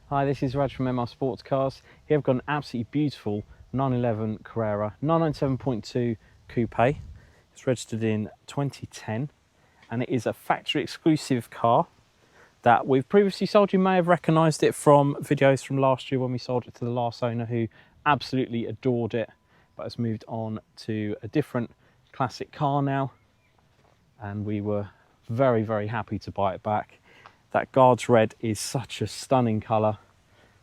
Hi, this is Raj from MR Sportscars. Here I've got an absolutely beautiful 911 Carrera 997.2 Coupe. It's registered in 2010 and it is a factory exclusive car that we've previously sold. You may have recognised it from videos from last year when we sold it to the last owner who absolutely adored it, but has moved on to a different classic car now, and we were very, very happy to buy it back. That Guards Red is such a stunning colour.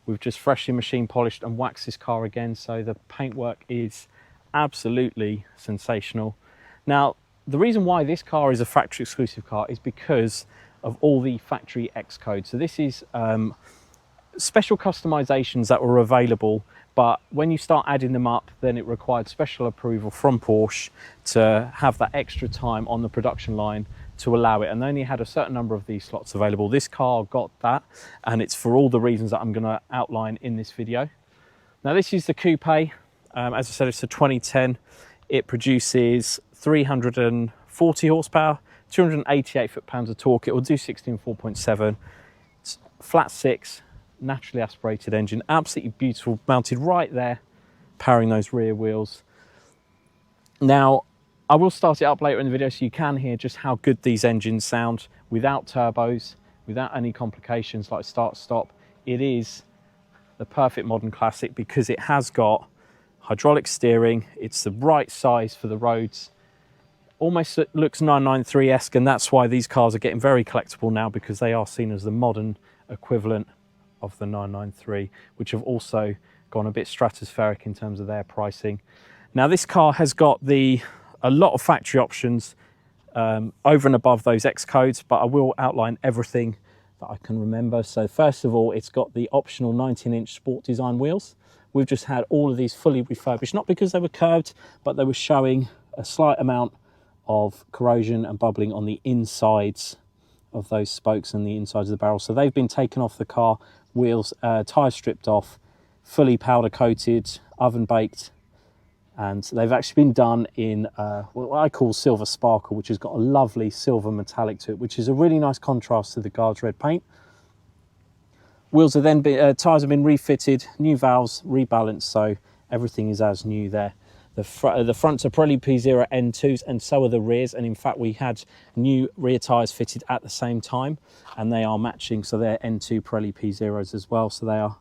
We've just freshly machine polished and waxed this car again, so the paintwork is absolutely sensational. Now, the reason why this car is a factory exclusive car is because of all the factory X codes. So this is special customizations that were available, but when you start adding them up, then it required special approval from Porsche to have that extra time on the production line to allow it, and they only had a certain number of these slots available. This car got that, and it's for all the reasons that I'm going to outline in this video. Now, this is the Coupe. As I said, it's a 2010. It produces 340 horsepower, 288 foot-pounds of torque. It will do 16 4.7. It's flat six, naturally aspirated engine, absolutely beautiful, mounted right there, powering those rear wheels. Now, I will start it up later in the video so you can hear just how good these engines sound without turbos, without any complications like start-stop. It is the perfect modern classic because it has got hydraulic steering. It's the right size for the roads. Almost looks 993-esque, and that's why these cars are getting very collectible now, because they are seen as the modern equivalent of the 993, which have also gone a bit stratospheric in terms of their pricing. Now, this car has got a lot of factory options over and above those X codes, but I will outline everything that I can remember. So first of all, it's got the optional 19-inch sport design wheels. We've just had all of these fully refurbished, not because they were curved, but they were showing a slight amount of corrosion and bubbling on the insides of those spokes and the insides of the barrel. So they've been taken off the car, wheels, tyres stripped off, fully powder coated, oven baked, and they've actually been done in what I call silver sparkle, which has got a lovely silver metallic to it, which is a really nice contrast to the Guards Red paint. Wheels have then been, tyres have been refitted, new valves, rebalanced, so everything is as new there. The fronts are Pirelli P0 N2s, and so are the rears, and in fact we had new rear tyres fitted at the same time, and they are matching, so they're N2 Pirelli P0s as well, so they are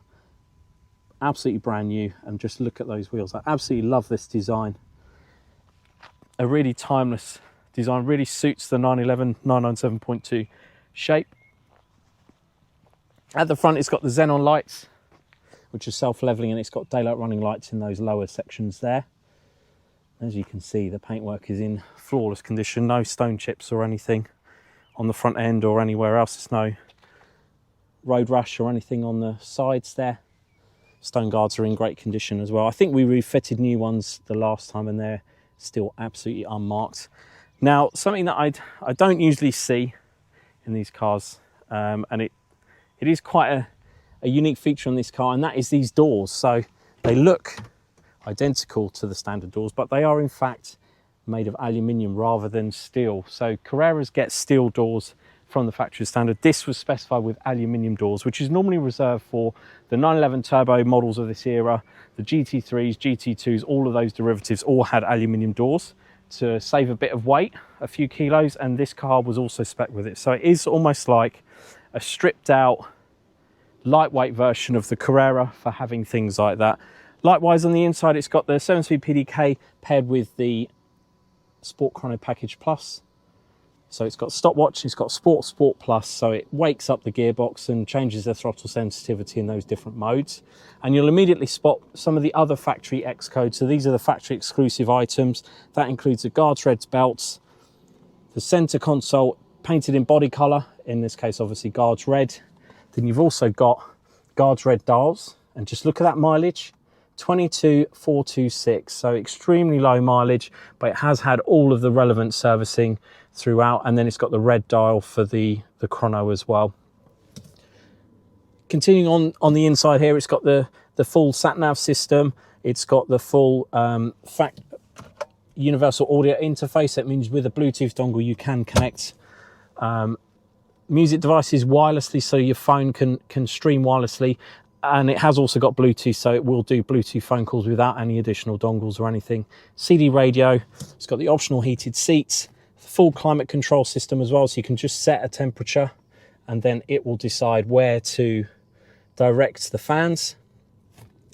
absolutely brand new. And just look at those wheels. I absolutely love this design. A really timeless design, really suits the 911 997.2 shape. At the front, it's got the xenon lights, which are self-leveling, and it's got daylight running lights in those lower sections there. As you can see, the paintwork is in flawless condition, no stone chips or anything on the front end or anywhere else. There's no road rash or anything on the sides there. Stone guards are in great condition as well. I think we refitted new ones the last time and they're still absolutely unmarked. Now, something that I don't usually see in these cars, and it is quite a unique feature on this car, and that is these doors. So they look identical to the standard doors, but they are in fact made of aluminium rather than steel. So Carreras get steel doors from the factory standard. This was specified with aluminium doors, which is normally reserved for the 911 turbo models of this era. The GT3s, GT2s, all of those derivatives all had aluminium doors to save a bit of weight, a few kilos, and this car was also spec'd with it. So it is almost like a stripped out lightweight version of the Carrera for having things like that. Likewise, on the inside, it's got the 7-speed PDK paired with the Sport Chrono Package Plus. So it's got stopwatch, it's got Sport Plus, so it wakes up the gearbox and changes the throttle sensitivity in those different modes. And you'll immediately spot some of the other factory X codes. So these are the factory exclusive items. That includes the Guards Red belts, the center console painted in body color, in this case obviously Guards Red. Then you've also got Guards Red dials, and just look at that mileage, 22,426, so extremely low mileage, but it has had all of the relevant servicing throughout. And then it's got the red dial for the Chrono as well. Continuing on the inside here, it's got the full sat-nav system. It's got the full universal audio interface. That means with a Bluetooth dongle you can connect music devices wirelessly, so your phone can stream wirelessly, and it has also got Bluetooth, so it will do Bluetooth phone calls without any additional dongles or anything. CD radio, it's got the optional heated seats, full climate control system as well, so you can just set a temperature and then it will decide where to direct the fans.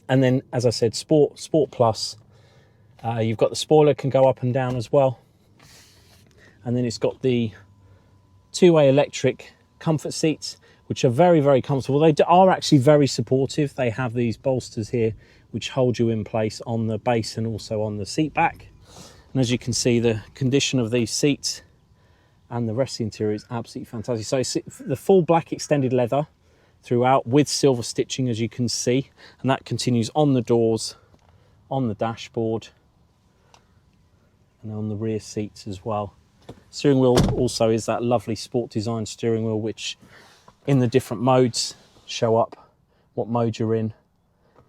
And then, as I said, Sport Plus, you've got the spoiler can go up and down as well. And then it's got the two-way electric comfort seats, which are very, very comfortable. They are actually very supportive. They have these bolsters here which hold you in place on the base and also on the seat back. And as you can see, the condition of these seats and the rest of the interior is absolutely fantastic. So it's the full black extended leather throughout with silver stitching, as you can see, and that continues on the doors, on the dashboard, and on the rear seats as well. Steering wheel also is that lovely sport design steering wheel, which in the different modes show up what mode you're in,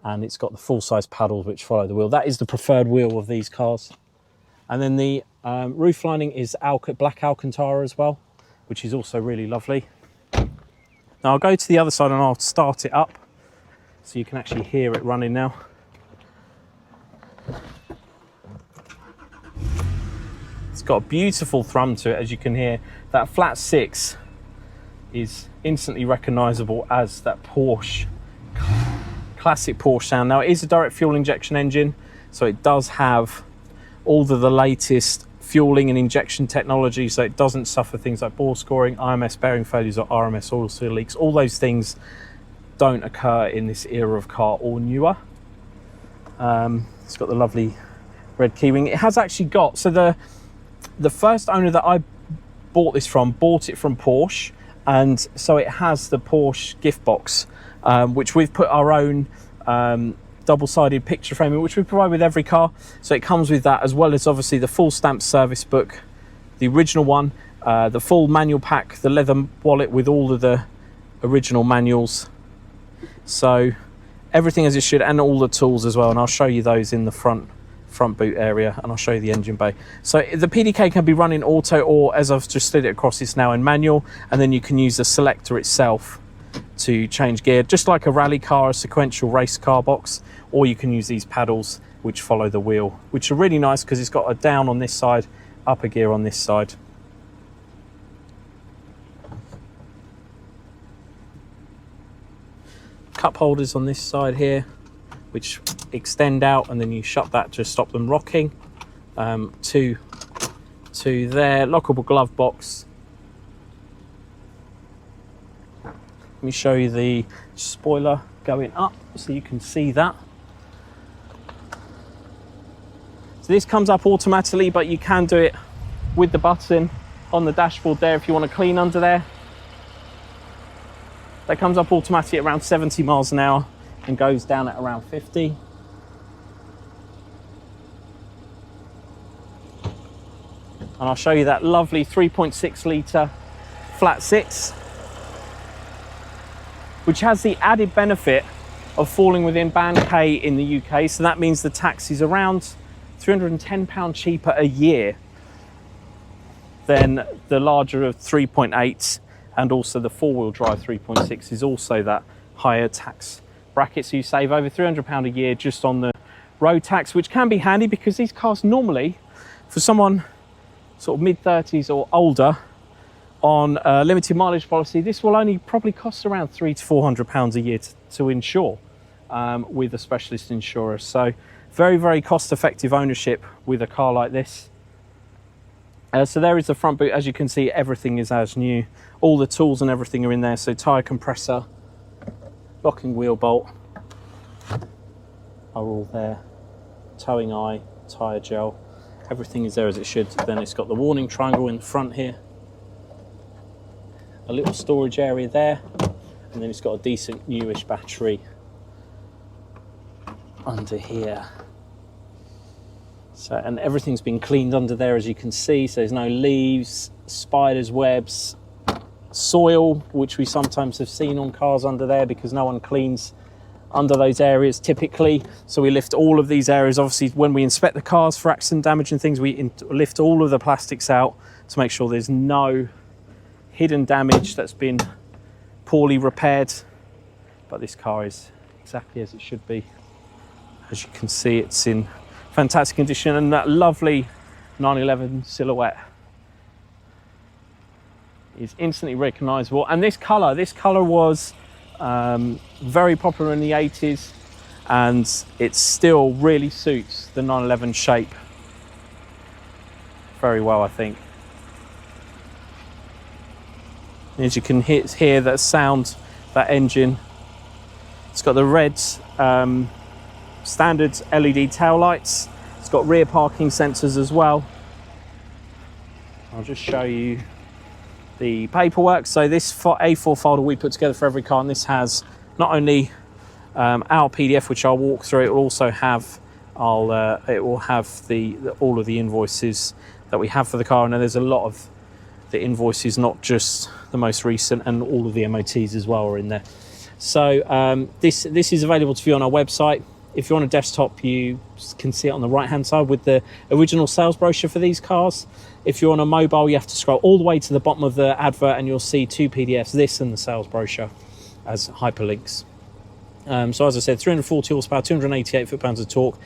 and it's got the full-size paddles which follow the wheel. That is the preferred wheel of these cars. And then the roof lining is black Alcantara as well, which is also really lovely. Now I'll go to the other side and I'll start it up so you can actually hear it running now. It's got a beautiful thrum to it, as you can hear. That flat six is instantly recognisable as that Porsche, classic Porsche sound. Now it is a direct fuel injection engine, so it does have all of the latest fueling and injection technology, so it doesn't suffer things like bore scoring, IMS bearing failures or RMS oil seal leaks. All those things don't occur in this era of car or newer. It's got the lovely red keyring. It has actually got, so the first owner that I bought this from bought it from Porsche, and so it has the Porsche gift box, which we've put our own double-sided picture frame in, which we provide with every car. So it comes with that, as well as obviously the full stamp service book, the original one, the full manual pack, the leather wallet with all of the original manuals. So everything as it should, and all the tools as well, and I'll show you those in the front boot area, and I'll show you the engine bay. So the PDK can be run in auto, or as I've just slid it across, it's now in manual, and then you can use the selector itself to change gear, just like a rally car, a sequential race car box, or you can use these paddles which follow the wheel, which are really nice because it's got a down on this side, up a gear on this side. Cup holders on this side here, which extend out, and then you shut that to stop them rocking. To there, lockable glove box. Let me show you the spoiler going up so you can see that. So this comes up automatically, but you can do it with the button on the dashboard there if you want to clean under there. That comes up automatically at around 70 miles an hour and goes down at around 50. And I'll show you that lovely 3.6 litre flat six, which has the added benefit of falling within Band K in the UK. So that means the tax is around £310 cheaper a year than the larger of 3.8, and also the four-wheel drive 3.6 is also that higher tax bracket. So you save over £300 a year just on the road tax, which can be handy because these cars normally, for someone sort of mid-30s or older, on a limited mileage policy, this will only probably cost around £300 to £400 a year to insure with a specialist insurer. So very, very cost-effective ownership with a car like this. So there is the front boot. As you can see, everything is as new. All the tools and everything are in there. So tyre compressor, locking wheel bolt are all there. Towing eye, tyre gel, everything is there as it should. Then it's got the warning triangle in the front here. A little storage area there, and then it's got a decent newish battery under here. So, and everything's been cleaned under there, as you can see, so there's no leaves, spiders, webs, soil, which we sometimes have seen on cars under there because no one cleans under those areas typically. So we lift all of these areas. Obviously, when we inspect the cars for accident damage and things, we lift all of the plastics out to make sure there's no hidden damage that's been poorly repaired, but this car is exactly as it should be. As you can see, it's in fantastic condition, and that lovely 911 silhouette is instantly recognizable. And this color was very popular in the 80s, and it still really suits the 911 shape very well, I think. As you can hear that sound, that engine. It's got the red standard LED tail lights. It's got rear parking sensors as well. I'll just show you the paperwork. So this A4 folder we put together for every car, and this has not only our PDF, which I'll walk through, it will also have all of the invoices that we have for the car, and there's a lot of the invoices, not just the most recent, and all of the MOTs as well are in there. So this is available to view on our website. If you're on a desktop, you can see it on the right hand side with the original sales brochure for these cars. If you're on a mobile, you have to scroll all the way to the bottom of the advert, and you'll see two PDFs, this and the sales brochure, as hyperlinks. So as I said, 340 horsepower, 288 foot-pounds of torque,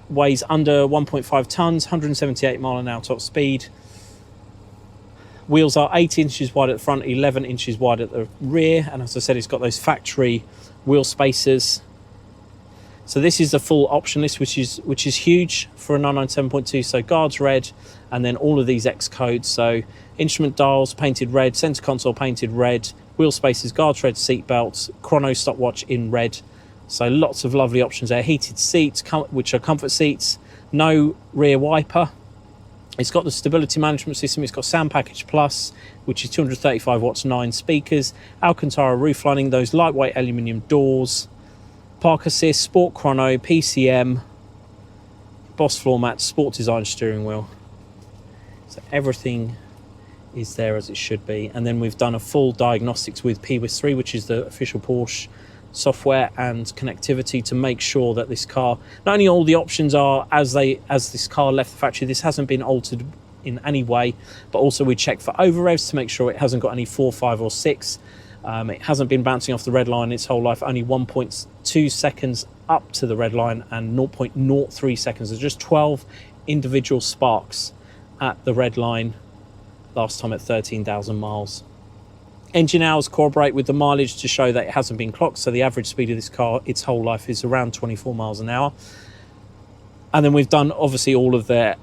weighs under 1.5 tons, 178 mile an hour top speed. Wheels are 8 inches wide at the front, 11 inches wide at the rear, and as I said, it's got those factory wheel spacers. So this is the full option list, which is huge for a 997.2. So guards red, and then all of these X codes. So instrument dials painted red, center console painted red, wheel spacers, guards red, seat belts, chrono stopwatch in red. So lots of lovely options there. Heated seats, which are comfort seats. No rear wiper. It's got the stability management system. It's got Sound Package Plus, which is 235 watts, 9 speakers. Alcantara rooflining, those lightweight aluminium doors. Park Assist, Sport Chrono, PCM, Boss floor mats, Sport Design steering wheel. So everything is there as it should be. And then we've done a full diagnostics with PWIS3, which is the official Porsche software and connectivity, to make sure that this car, not only all the options are as this car left the factory, this hasn't been altered in any way, but also we check for over revs to make sure it hasn't got any 4, 5 or 6. It hasn't been bouncing off the red line its whole life, only 1.2 seconds up to the red line and 0.03 seconds. There's just 12 individual sparks at the red line last time at 13,000 miles. Engine hours corroborate with the mileage to show that it hasn't been clocked, so the average speed of this car its whole life is around 24 miles an hour. And then we've done obviously all of the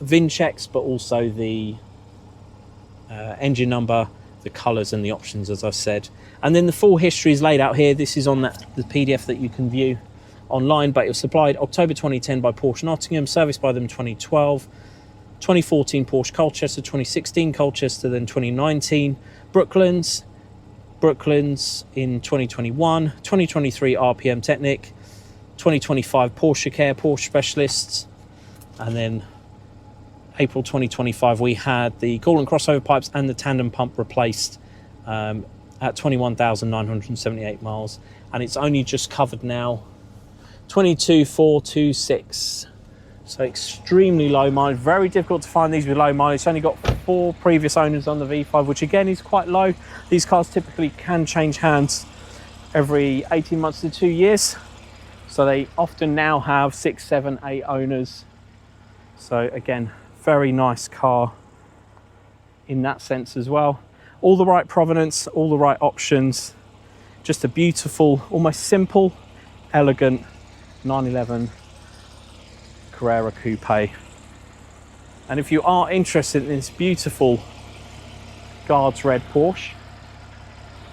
VIN checks, but also the engine number, the colours and the options, as I've said. And then the full history is laid out here. This is on the PDF that you can view online, but it was supplied October 2010 by Porsche Nottingham, serviced by them 2012, 2014 Porsche Colchester, 2016 Colchester, then 2019 Brooklands in 2021, 2023 RPM Technic, 2025 Porsche Care, Porsche Specialists, and then April 2025 we had the coolant crossover pipes and the tandem pump replaced at 21,978 miles, and it's only just covered now 22,426. So extremely low mileage, very difficult to find these with low mileage. It's only got 4 previous owners on the V5, which again is quite low. These cars typically can change hands every 18 months to 2 years. So they often now have 6, 7, 8 owners. So again, very nice car in that sense as well. All the right provenance, all the right options. Just a beautiful, almost simple, elegant 911 Carrera Coupe. And if you are interested in this beautiful Guards Red Porsche,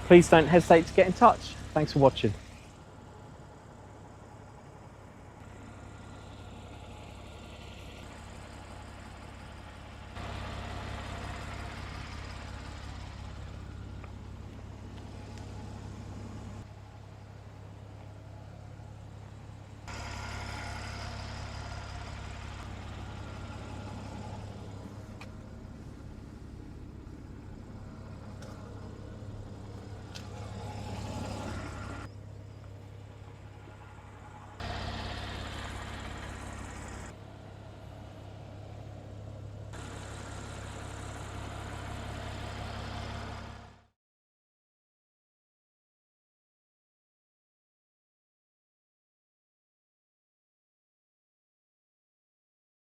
please don't hesitate to get in touch. Thanks for watching.